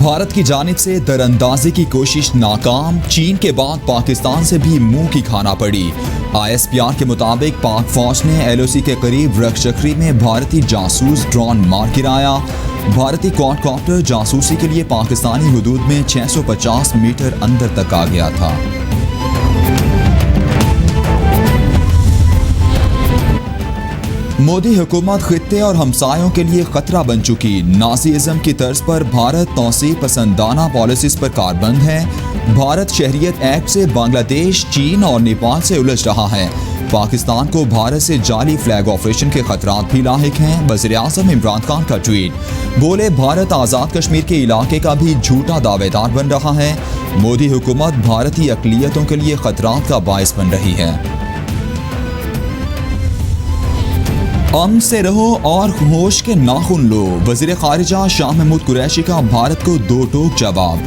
भारत की जानिब से दरअंदाजी की कोशिश नाकाम। चीन के बाद पाकिस्तान से भी मुंह की खाना पड़ी। ISPR के मुताबिक पाक फौज ने LOC के करीब रक्षकरी में भारतीय जासूस ड्रोन मार गिराया। भारतीय क्वाडकॉप्टर जासूसी के लिए पाकिस्तानी हुदूद में 650 मीटर अंदर तक आ गया था। मोदी हुकूमत खित्ते और हमसायों के लिए खतरा बन चुकी। नाज़ीइज़्म की तर्ज पर भारत तौसीर पसंदाना पॉलिसीज पर कारबंद है। भारत शहरियत एक्ट से बांग्लादेश, चीन और नेपाल से उलझ रहा है। पाकिस्तान को भारत से जाली फ्लैग ऑपरेशन के खतरात भी लाहिक हैं। वज़ीर-ए-आज़म इमरान खान का ट्वीट, बोले भारत आज़ाद कश्मीर के इलाके का भी झूठा दावेदार बन रहा है। मोदी हुकूमत भारतीय अक़लियतों के लिए खतरात का बाइस बन रही है। अमन से रहो और होश के नाखून लो। वज़ीर ख़ारिजा शाह महमूद कुरैशी का भारत को दो टोक जवाब।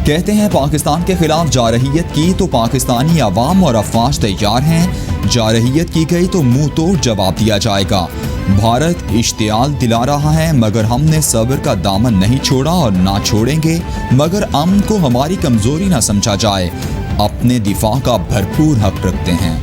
कहते हैं पाकिस्तान के खिलाफ जारहियत की तो पाकिस्तानी अवाम और अफवाज तैयार हैं, जारहियत की गई तो मुंह तोड़ जवाब दिया जाएगा। भारत इश्तियाल दिला रहा है मगर हमने सब्र का दामन नहीं छोड़ा और ना छोड़ेंगे, मगर अमन को हमारी कमजोरी ना समझा जाए। अपने दिफा का भरपूर हक रखते हैं।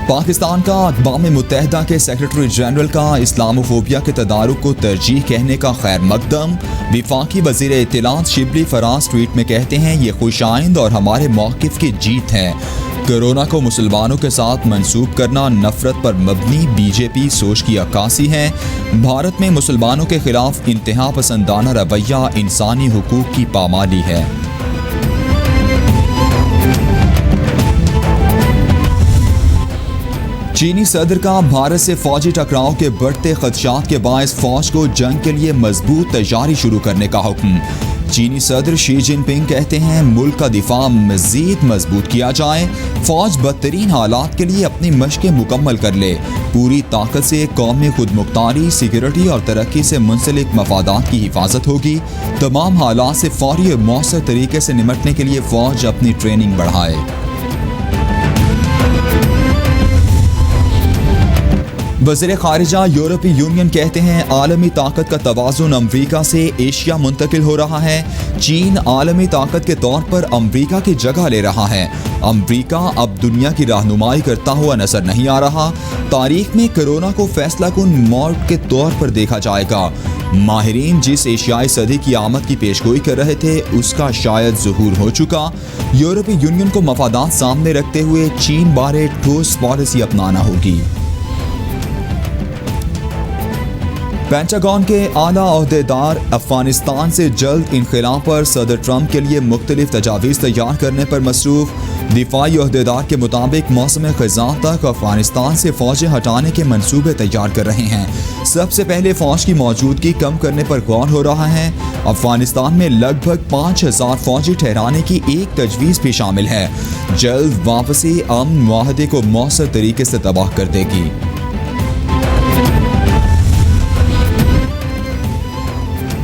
पाकिस्तान का अक़वाम मुत्तहिदा के सेक्रेटरी जनरल का इस्लामोफोबिया के तदारुक को तरजीह कहने का खैर मकदम। विफाकी वज़ीर इत्तलात शिबली फराज ट्वीट में कहते हैं, ये खुशाइंद और हमारे मौक़िफ़ की जीत है। कोरोना को मुसलमानों के साथ मंसूब करना नफरत पर मबनी BJP सोच की अक्कासी है। भारत में मुसलमानों के खिलाफ इंतहा पसंदाना रवैया इंसानी हुकूक की पामाली है। चीनी सदर का भारत से फौजी टकराव के बढ़ते खदशात के बायस फौज को जंग के लिए मजबूत तैयारी शुरू करने का हुक्म। चीनी सदर शी जिनपिंग कहते हैं, मुल्क का दिफा मजीद मजबूत किया जाए। फौज बदतरीन हालात के लिए अपनी मशक़ें मुकम्मल कर ले। पूरी ताकत से कौमी खुदमुख्तारी, सिक्योरिटी और तरक्की से मुंसलिक मफादात की हिफाजत होगी। तमाम हालात से फौरी और मौसर तरीके से निमटने के लिए फौज अपनी ट्रेनिंग बढ़ाए। वज़ीर ख़ारिजा यूरोपीय यूनियन कहते हैं, आलमी ताकत का तवाज़ुन अमरीका से एशिया मुंतकिल हो रहा है। चीन आलमी ताकत के तौर पर अमरीका की जगह ले रहा है। अमरीका अब दुनिया की रहनुमाई करता हुआ नजर नहीं आ रहा। तारीख में कोरोना को फैसला कुन मौत के तौर पर देखा जाएगा। माहिरीन जिस एशियाई सदी की आमद की पेशगोई कर रहे थे उसका शायद ज़ुहूर हो चुका। यूरोपीय यूनियन को मफादात सामने रखते हुए चीन बारे ठोस पॉलिसी अपनाना होगी। पेंटागन के आला ओहदेदार अफगानिस्तान से जल्द इनखिला पर सदर ट्रंप के लिए मुख्तलिफ तजावीज़ तैयार करने पर मसरूफ़। दिफाई ओहदेदार के मुताबिक मौसम ख़ज़ां तक अफगानिस्तान से फ़ौजें हटाने के मंसूबे तैयार कर रहे हैं। सबसे पहले फ़ौज की मौजूदगी कम करने पर गौर हो रहा है। अफगानिस्तान में लगभग 5000 फ़ौजी ठहराने की एक तजवीज़ भी शामिल है। जल्द वापसी अमन मुआहदे को मौसर तरीके से तबाह कर देगी।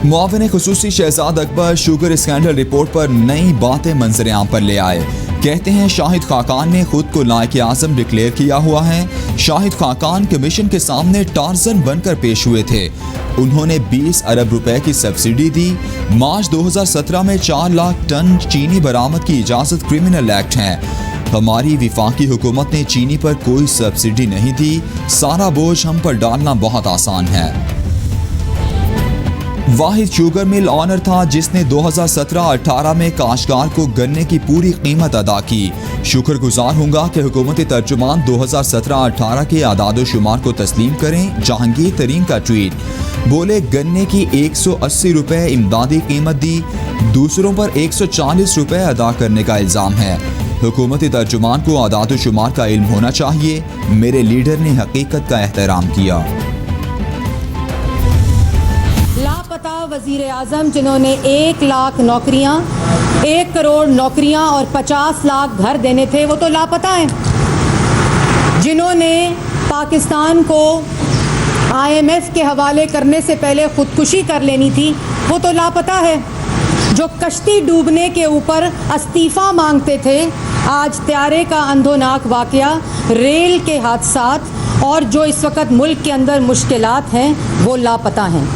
मुआविन खुसूसी Shahzad Akbar sugar scandal report पर नई बातें मंजर आम पर ले आए। कहते हैं, शाहिद खाकान ने खुद को नायक आज़म डिक्लेयर किया हुआ है। शाहिद खाकान कमीशन के सामने टार्जन बनकर पेश हुए थे। उन्होंने 20 अरब रुपए की सब्सिडी दी। मार्च 2017 में 4 लाख टन चीनी बरामद की इजाज़त क्रिमिनल एक्ट है। हमारी विफाकी हुकूमत ने चीनी पर कोई सब्सिडी नहीं दी। सारा बोझ हम पर डालना बहुत आसान है। वाहिद शुगर मिल ऑनर था जिसने 2017-18 में काश्तकार को गन्ने की पूरी कीमत अदा की। शुक्रगुजार हूँगा कि हुकूमती तर्जुमान 2017-18 के आदाद शुमार को तस्लीम करें। जहांगीर तरीन का ट्वीट, बोले गन्ने की 180 रुपये इमदादी कीमत दी, दूसरों पर 140 रुपये अदा करने का इल्ज़ाम है। हुकूमती तर्जुमान को आदाद शुमार का इल्म होना चाहिए। मेरे लीडर ने हकीकत का एहतराम किया। लापता वज़ीर आज़म जिन्होंने 1 लाख नौकरियां, 1 करोड़ नौकरियां और 50 लाख घर देने थे, वो तो लापता हैं। जिन्होंने पाकिस्तान को IMF के हवाले करने से पहले खुदकुशी कर लेनी थी, वो तो लापता है। जो कश्ती डूबने के ऊपर इस्तीफ़ा मांगते थे, आज त्यारे का अंधोनाक वाक़या, रेल के हादसात और जो इस वक्त मुल्क के अंदर मुश्किलात हैं वो लापता हैं।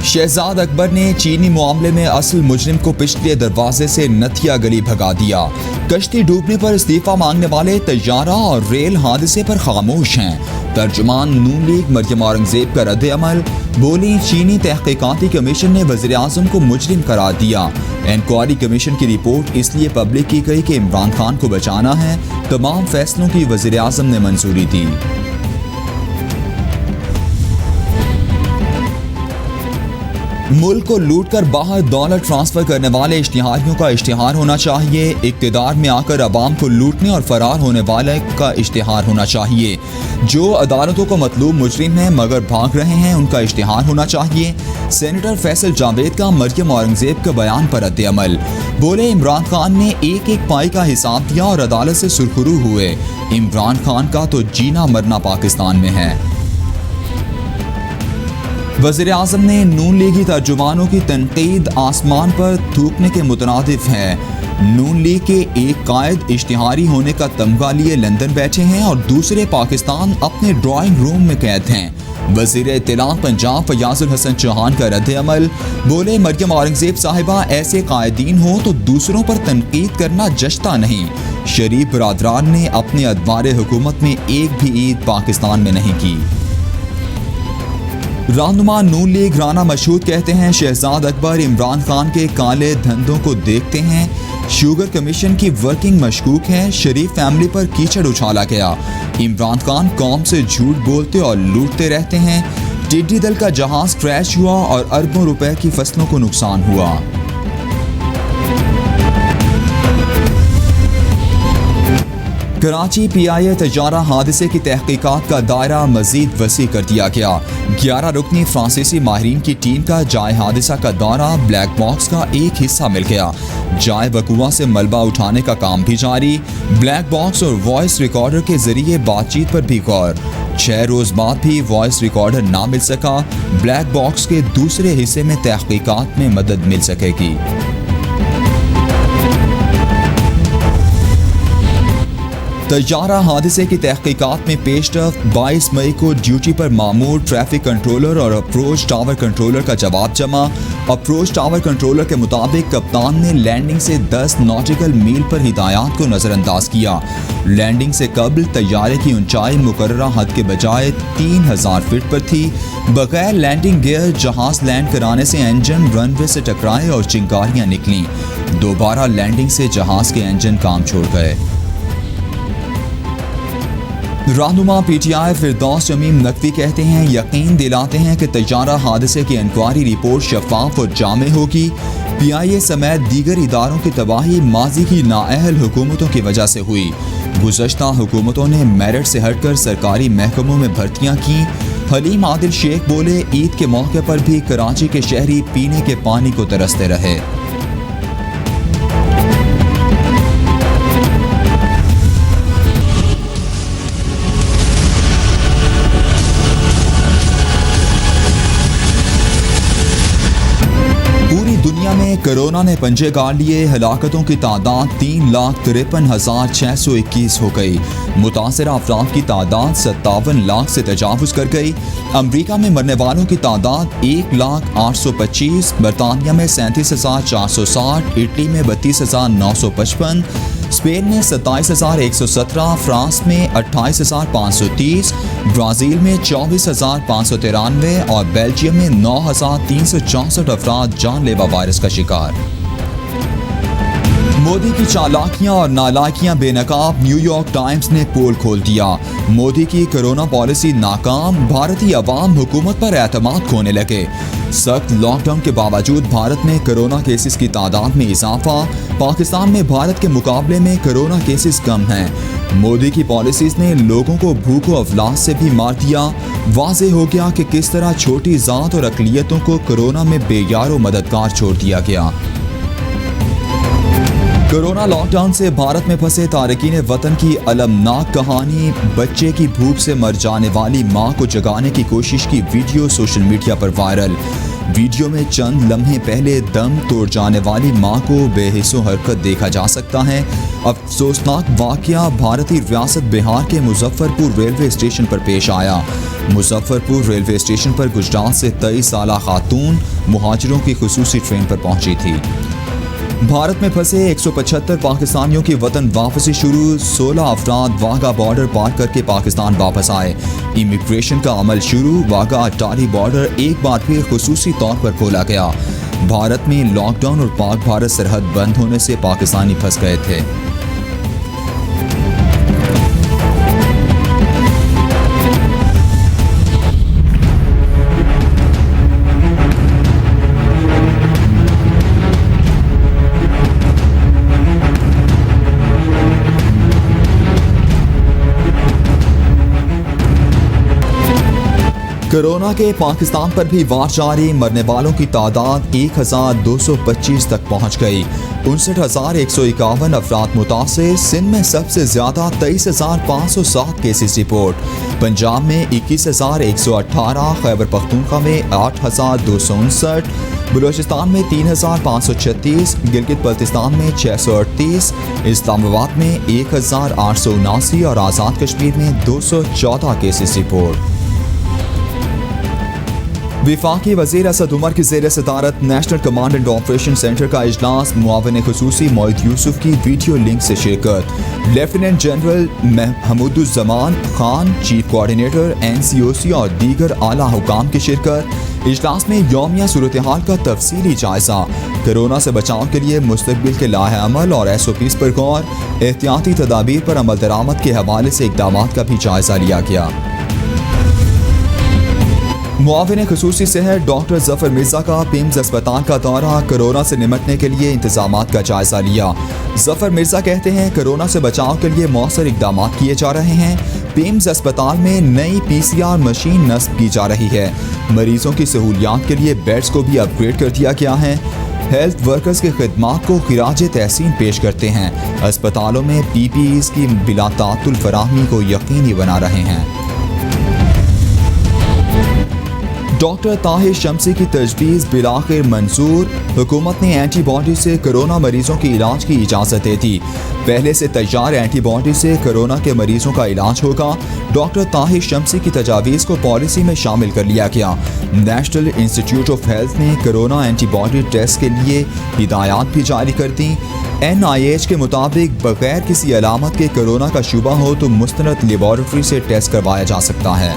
शहजाद अकबर ने चीनी मामले में असल मुजरिम को पिछले दरवाजे से नथिया गली भगा दिया। कश्ती डूबने पर इस्तीफा मांगने वाले तैयारा और रेल हादसे पर खामोश हैं। तर्जुमान नून लीग मरियम औरंगजेब का रद्द अमल, बोली चीनी तहकीकाती कमीशन ने वज़ीर आज़म को मुजरिम करार दिया। इंक्वायरी कमीशन की रिपोर्ट इसलिए पब्लिक की गई कि इमरान खान को बचाना है। तमाम फैसलों की वज़ीर आज़म ने मंजूरी दी। मुल्क को लूट कर बाहर दौलत ट्रांसफर करने वाले इश्तिहारियों का इश्तिहार होना चाहिए। इक़्तिदार में आकर अवाम को लूटने और फरार होने वाले का इश्तिहार होना चाहिए। जो अदालतों को मतलूब मुजरिम हैं मगर भाग रहे हैं उनका इश्तिहार होना चाहिए। सेनेटर फैसल जावेद का मरियम औरंगजेब के बयान पर रद्द अमल, बोले इमरान खान ने एक एक पाई का हिसाब दिया और अदालत से सुरखरू हुए। इमरान खान का तो जीना मरना पाकिस्तान में है। वज़ीर आज़म ने नून लीगी तर्जुमानों की तनकीद आसमान पर थूकने के मुतरादिफ है। नून लीग के एक कायद इश्तिहारी होने का तमगा लिए लंदन बैठे हैं और दूसरे पाकिस्तान अपने ड्राइंग रूम में कैद हैं। वज़ीर इत्तलात पंजाब फयाजुल हसन चौहान का रद्द अमल, बोले मरियम औरंगजेब साहिबा ऐसे कायदीन हो तो दूसरों पर तनकीद करना जचता नहीं। शरीफ बरादरान ने अपने अदवार हुकूमत में एक भी ईद पाकिस्तान में नहीं की। रहनुमा नून लीग राना मशहूद कहते हैं शहजाद अकबर इमरान खान के काले धंधों को देखते हैं। शुगर कमीशन की वर्किंग मशकूक है। शरीफ फैमिली पर कीचड़ उछाला गया। इमरान खान कौम से झूठ बोलते और लूटते रहते हैं। टिड्डी दल का जहाज क्रैश हुआ और अरबों रुपए की फसलों को नुकसान हुआ। कराची PIA तजारा हादसे की तहकीकात का दायरा मजीद वसी कर दिया गया। 11 रुकनी फ्रांसीसी माहिरीन की टीम का जाए हादसा का दौरा ब्लैक बॉक्स का एक हिस्सा मिल गया। जाए वकुआ से मलबा उठाने का काम भी जारी। ब्लैक बॉक्स और वॉइस रिकॉर्डर के जरिए बातचीत पर भी गौर। 6 रोज बाद भी वॉइस रिकॉर्डर ना मिल सका। ब्लैक बॉक्स के दूसरे हिस्से में तहकीकात में मदद मिल सकेगी। तैयारा हादसे की तहकीकात में पेशरफ 22 मई को ड्यूटी पर मामूर ट्रैफिक कंट्रोलर और अप्रोच टावर कंट्रोलर का जवाब जमा। अप्रोच टावर कंट्रोलर के मुताबिक कप्तान ने लैंडिंग से 10 नॉटिकल मील पर हिदायत को नज़रअंदाज किया। लैंडिंग से कबल तैयारे की ऊंचाई मुकर्ररा हद के बजाय 3000 फीट पर थी। बगैर लैंडिंग गियर जहाज लैंड कराने से इंजन रनवे से टकराए और चिंगारियां निकलीं। दोबारा लैंडिंग से जहाज के इंजन काम छोड़ गए। रहनुमा PTI फिरदौस जमीम नकवी कहते हैं यकीन दिलाते हैं कि तैयारा हादसे की इंक्वायरी रिपोर्ट शफाफ और जामे होगी। PIA समेत दीगर इदारों की तबाही माजी की नाअहल हुकूमतों की वजह से हुई। गुज़श्ता हुकूमतों ने मेरिट से हटकर सरकारी महकमों में भर्तियाँ की। हलीम आदिल शेख बोले ईद के मौके पर भी कराची के शहरी पीने के पानी को तरसते रहे। दुनिया में कोरोना ने पंजे गाड़ लिए। हलाकतों की तादाद 3,53,621 हो गई। मुतासरा अफराद की तादाद 57 लाख से तजावुज़ कर गई। अमरीका में मरने वालों की तादाद 1,08,25, बरतानिया में 37,460, इटली में 32,955, स्पेन में 27,117, फ्रांस में 28,530, ब्राज़ील में 24,593 और बेल्जियम में 9,364 अफराद जानलेवा वायरस का शिकार। मोदी की चालाकियां और नालायकियां बेनकाब, न्यूयॉर्क टाइम्स ने पोल खोल दिया। मोदी की कोरोना पॉलिसी नाकाम, भारतीय अवाम हुकूमत पर एतमाद खोने लगे। सख्त लॉकडाउन के बावजूद भारत में कोरोना केसेस की तादाद में इजाफा। पाकिस्तान में भारत के मुकाबले में कोरोना केसेस कम हैं। मोदी की पॉलिसीज ने लोगों को भूख व अफलास से भी मार दिया। वाज़े हो गया कि किस तरह छोटी ज़ात और अक़लियतों को कोरोना में बेयार व मददगार छोड़ दिया गया। कोरोना लॉकडाउन से भारत में फंसे तारकीन वतन की अलमनाक कहानी। बच्चे की भूख से मर जाने वाली मां को जगाने की कोशिश की वीडियो सोशल मीडिया पर वायरल। वीडियो में चंद लम्हे पहले दम तोड़ जाने वाली मां को बेहिस्सो हरकत देखा जा सकता है। अफसोसनाक वाकया भारतीय रियासत बिहार के मुजफ्फरपुर रेलवे स्टेशन पर पेश आया। मुजफ्फरपुर रेलवे स्टेशन पर गुजरात से 23 साला खातून मुहाजिरों की खुसूसी ट्रेन पर पहुंची थी। भारत में फंसे 175 पाकिस्तानियों की वतन वापसी शुरू। 16 अफराद वाघा बॉर्डर पार करके पाकिस्तान वापस आए। इमिग्रेशन का अमल शुरू। वाघा अटारी बॉर्डर एक बार फिर खुसूसी तौर पर खोला गया। भारत में लॉकडाउन और पाक भारत सरहद बंद होने से पाकिस्तानी फंस गए थे। कोरोना के पाकिस्तान पर भी वार जारी। मरने वालों की तादाद 1225 तक पहुंच गई। 59,151 अफराद मुतासिर। सिंध में सबसे ज्यादा 23,507 केसेस रिपोर्ट। पंजाब में 21,118, खैबर पख्तूनख्वा में 8,259, बलूचिस्तान में 3,536, गिलगित बल्तिस्तान में 638, इस्लामाबाद में 1,879 और आज़ाद कश्मीर में 214 केसेस रिपोर्ट। विफाकी वज़ीर असद उमर की ज़ेर सदारत national command and operation centre का इजलास। मुआविन खुसूसी मोहित यूसुफ की वीडियो लिंक से शिरकत। Lieutenant general Mahmooduzzaman Khan, chief coordinator NCOC और दीगर आला हुकाम की शिरकत। इजलास में यौमिया सूरत हाल का तफसीली जायजा। कोरोना से बचाव के लिए मुस्तकबिल के लाहे अमल और SOPs पर गौर। एहतियाती तदाबीर पर अमल दरामद के हवाले से इक़दाम का भी जायजा लिया गया। मुआविन खुसूसी सेहत डॉक्टर जफर मिर्जा का पिम्स अस्पताल का दौरा। कोरोना से निपटने के लिए इंतजामात का जायजा लिया। जफर मिर्जा कहते हैं कोरोना से बचाव के लिए मौसर इकदाम किए जा रहे हैं। पिम्स अस्पताल में नई PCR मशीन नस्ब की जा रही है। मरीजों की सहूलियात के लिए बेड्स को भी अपग्रेड कर दिया गया है। हेल्थ वर्कर्स की खिदमात को खिराज तहसीन पेश करते हैं। अस्पतालों में PPEs की बिला तातुल फराहमी को यकीनी बना रहे हैं। डॉक्टर ताहिर शम्सी की तजवीज़ बिलाखिर मंजूर। हुकूमत ने एंटीबॉडी से कोरोना मरीजों की इलाज की इजाज़त दे दी। पहले से तैयार एंटीबॉडी से कोरोना के मरीजों का इलाज होगा। डॉक्टर ताहिर शम्सी की तजावीज़ को पॉलिसी में शामिल कर लिया गया। नेशनल इंस्टीट्यूट ऑफ हेल्थ ने कोरोना एंटीबॉडी टेस्ट के लिए हिदायत भी जारी कर दी। NIH के मुताबिक बगैर किसी अलामत के कोरोना का शुबा हो तो मुस्तनद लेबॉरेटरी से टेस्ट करवाया जा सकता है।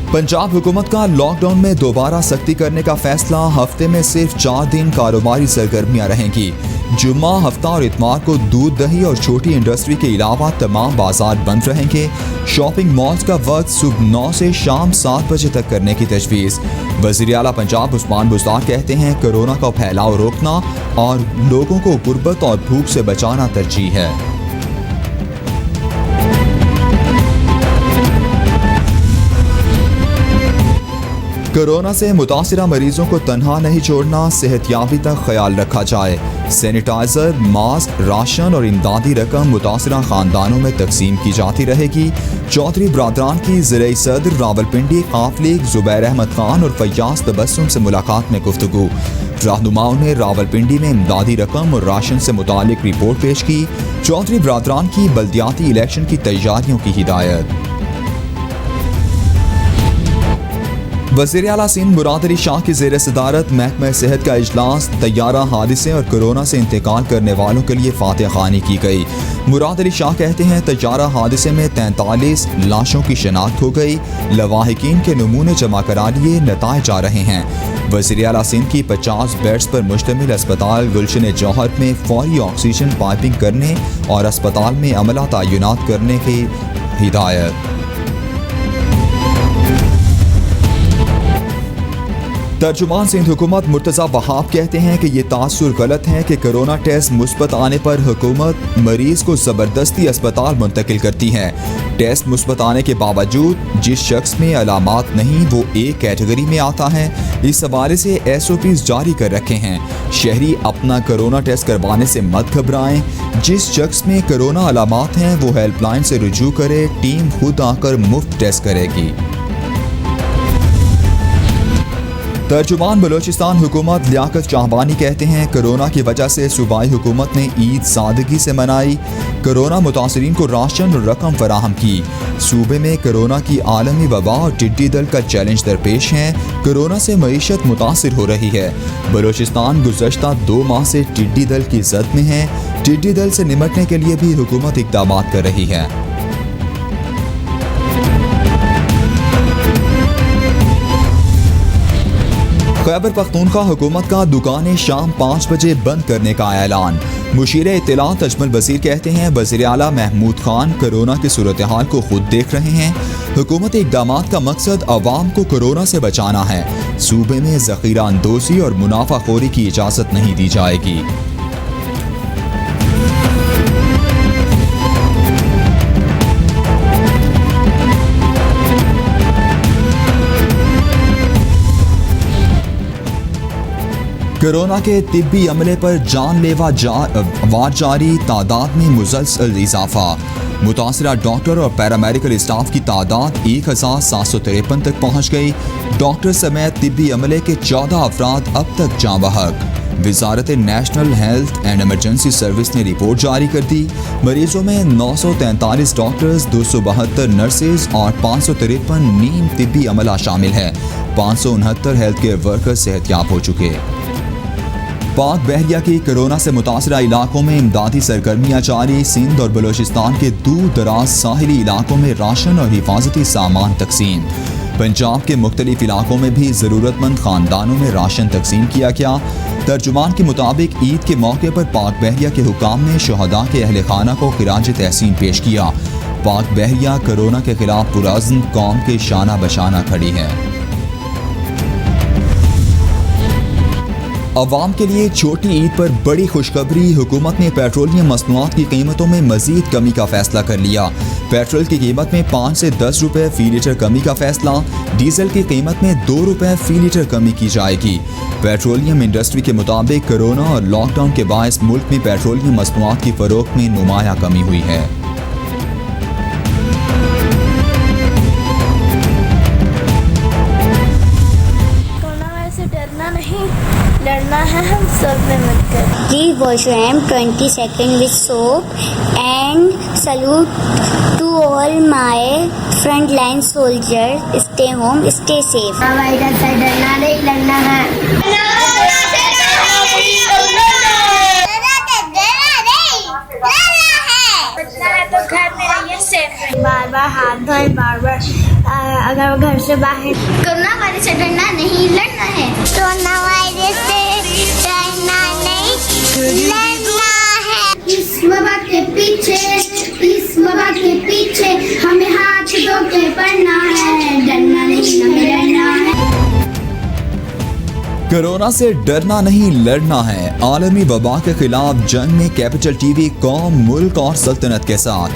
पंजाब हुकूमत का लॉकडाउन में दोबारा सख्ती करने का फैसला। हफ्ते में सिर्फ 4 दिन कारोबारी सरगर्मियां रहेंगी। जुम्मा, हफ्ता और इतवार को दूध, दही और छोटी इंडस्ट्री के अलावा तमाम बाजार बंद रहेंगे। शॉपिंग मॉल्स का वक्त सुबह 9 से शाम 7 बजे तक करने की तजवीज़। वज़ीर आला पंजाब उस्मान बुज़दार कहते हैं कोरोना का फैलाव रोकना और लोगों को गुर्बत और भूख से बचाना तरजीह है। कोरोना से मुतासिरा मरीजों को तन्हा नहीं छोड़ना। सेहतयाबी तक ख्याल रखा जाए। सैनिटाइजर, मास्क, राशन और इमदादी रकम मुतासिरा खानदानों में तकसीम की जाती रहेगी। चौधरी बरादरान की ज़िले सदर रावलपिंडी काफिले जुबैर अहमद खान और फैयाज तबस्सुम से मुलाकात में गुफ्तगू। रहनुमाओं ने रावलपिंडी में इमदादी रकम और राशन से मुतालिक रिपोर्ट पेश की। चौधरी बरादरान की बल्दियाती इलेक्शन की तैयारियों की हिदायत। वज़ीर आला सिंध मुराद अली शाह की ज़ेर सदारत महकमा सेहत का इजलास। तैयारा हादसे और कोरोना से इंतकाल करने वालों के लिए फातिहा ख़ानी की गई। मुराद अली शाह कहते हैं तैयारा हादसे में 43 लाशों की शनाख्त हो गई। लवाहिकीन के नमूने जमा करा लिए नताए जा रहे हैं। वज़ीर आला सिंध की 50 बेड्स पर मुश्तमिल अस्पताल गुलशन जौहर में फौरी ऑक्सीजन पाइपिंग करने और अस्पताल में अमला तैनात करने की हिदायत। तर्जुमान सिंध हुकूमत मुर्तज़ा वहाब कहते हैं कि ये तासुर गलत है कि कोरोना टेस्ट मुस्बत आने पर हुकूमत मरीज को ज़बरदस्ती अस्पताल मुंतकिल करती है। टेस्ट मुस्बत आने के बावजूद जिस शख्स में अलामात नहीं वो एक कैटेगरी में आता है। इस हवाले से SOPs जारी कर रखे हैं। शहरी अपना कोरोना टेस्ट करवाने से मत घबराएं। जिस शख्स में कोरोना अलामात हैं वो हेल्पलाइन से रुजू करे। टीम खुद आकर मुफ्त टेस्ट करेगी। तर्जुमान बलोचिस्तान हुकूमत लियाकत शाहबानी कहते हैं कोरोना की वजह से सूबाई हुकूमत ने ईद सादगी से मनाई, कोरोना मुतासरीन को राशन और रकम फराहम की। सूबे में कोरोना की आलमी वबा और टिड्डी दल का चैलेंज दरपेश है। कोरोना से मईशत मुतासिर हो रही है। बलोचिस्तान गुज़श्ता 2 माह से टिड्डी दल की जद में है। टिड्डी दल से निमटने के लिए भी हुकूमत इक़दाम कर रही है। खैबर पख्तूनख्वा हुकूमत का दुकानें शाम 5 बजे बंद करने का ऐलान। मुशीर इत्तलात अजमल वज़ीर कहते हैं वज़ीर आला महमूद खान कोरोना की सूरत हाल को खुद देख रहे हैं। हुकूमती इक़दामात का मकसद अवाम को कोरोना से बचाना है। सूबे में ज़ख़ीरा अंदोज़ी और मुनाफाखोरी की इजाज़त नहीं दी जाएगी। कोरोना के तिब्बी अमले पर जानलेवा वार जारी, तादाद में मुसलसल इजाफा। मुतासरा डॉक्टर और पैरामेडिकल स्टाफ की तादाद 1753 तक पहुँच गई। डॉक्टर समेत तिब्बी अमले के 14 अफराद अब तक जाँ बहक। वजारत national health and emergency service ने रिपोर्ट जारी कर दी। मरीजों में 943 डॉक्टर्स, 272 नर्सेज और 553 नीम तिब्बी अमला शामिल है। 569 हेल्थ केयर वर्कर सेहतयाब हो चुके। पाक बहरिया की कोरोना से मुतासरा इलाकों में इमदादी सरगर्मियाँ जारी। सिंध और बलोचिस्तान के दूर दराज साहिली इलाकों में राशन और हिफाजती सामान तकसीम। पंजाब के मुख्तलिफ इलाकों में भी ज़रूरतमंद ख़ानदानों में राशन तकसीम किया गया। तर्जुमान के मुताबिक ईद के मौके पर पाक बहरिया के हुकाम ने शहदा के अहल खाना को खिराज तहसीन पेश किया। पाक बहरिया कोरोना के खिलाफ पुरअज़्म कौम के शाना बशाना खड़ी है। अवाम के लिए छोटी ईद पर बड़ी खुशखबरी। हुकूमत ने पेट्रोलियम मसनूआत की कीमतों में मजीद कमी का फैसला कर लिया। पेट्रोल की कीमत में 5 से 10 रुपए फी लीटर कमी का फैसला। डीजल की कीमत में 2 रुपए फी लीटर कमी की जाएगी। पेट्रोलियम इंडस्ट्री के मुताबिक कोरोना और लॉकडाउन के बायस मुल्क में पेट्रोलियम मसनूआत की फरोख्त में नुमाया कमी हुई है। लड़ना है, हम सब में मिलकर। Please wash your hands 20 seconds with soap and salute to all my frontline soldiers. Stay home, stay safe. Virus से डरना नहीं, लड़ना है। तो घर में रहिए, सेफ। बार बार हाथ धोए, बार बार अगर घर से बाहर। कोरोना वायरस से डरना नहीं, लड़ना है। कोरोना वायरस से डरना नहीं, लड़ना है। इस वबा के पीछे हमें हाथ धो के पड़ना है। डरना नहीं, हमें लड़ना है। कोरोना से डरना नहीं, लड़ना है। आलमी वबा के खिलाफ जंग में कैपिटल टीवी कौम, मुल्क और सल्तनत के साथ।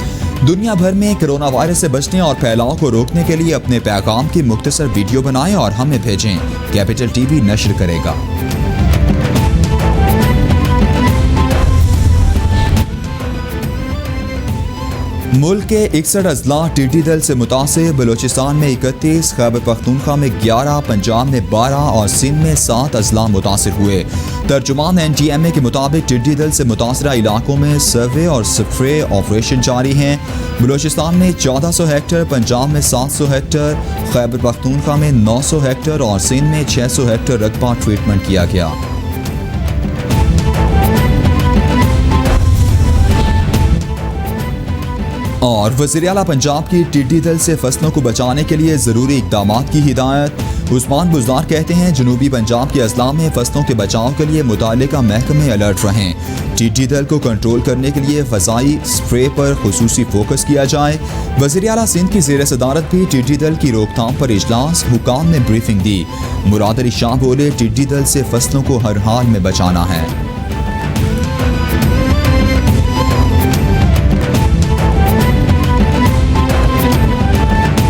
दुनिया भर में कोरोना वायरस से बचने और फैलाव को रोकने के लिए अपने पैगाम की मुख्तसर वीडियो बनाएं और हमें भेजें। कैपिटल टीवी नश्र करेगा। मुल्क के 61 अजला टिड्डी दल से मुतासिर। बलोचिस्तान में 31, खैबर पख्तूनख्वा में 11, पंजाब में 12 और सिंध में 7 अजला मुतासिर हुए। तर्जुमान NTMA के मुताबिक टिड्डी दल से मुतासरा इलाकों में सर्वे और स्प्रे ऑपरेशन जारी हैं। बलोचिस्तान में 1400 हेक्टर, पंजाब में 700 हेक्टर, खैबर पख्तूनख्वा में 900 हेक्टर और सिंध में 600 हेक्टर रकबा ट्रीटमेंट किया गया। और वज़ीर आला पंजाब की टिड्डी दल से फसलों को बचाने के लिए ज़रूरी इक़दामात की हिदायत। उस्मान बुज़दार कहते हैं जनूबी पंजाब के अजला में फसलों के बचाव के लिए मुताल्लिका महकमे अलर्ट रहें। टिड्डी दल को कंट्रोल करने के लिए फ़ज़ाई स्प्रे पर खुसूसी फोकस किया जाए। वज़ीर आला सिंध की ज़ेर सदारत भी टिड्डी दल की रोकथाम पर इजलास, हुकाम ने ब्रीफिंग दी। मुराद अली शाह बोले टिड्डी दल से फसलों को हर हाल में बचाना है।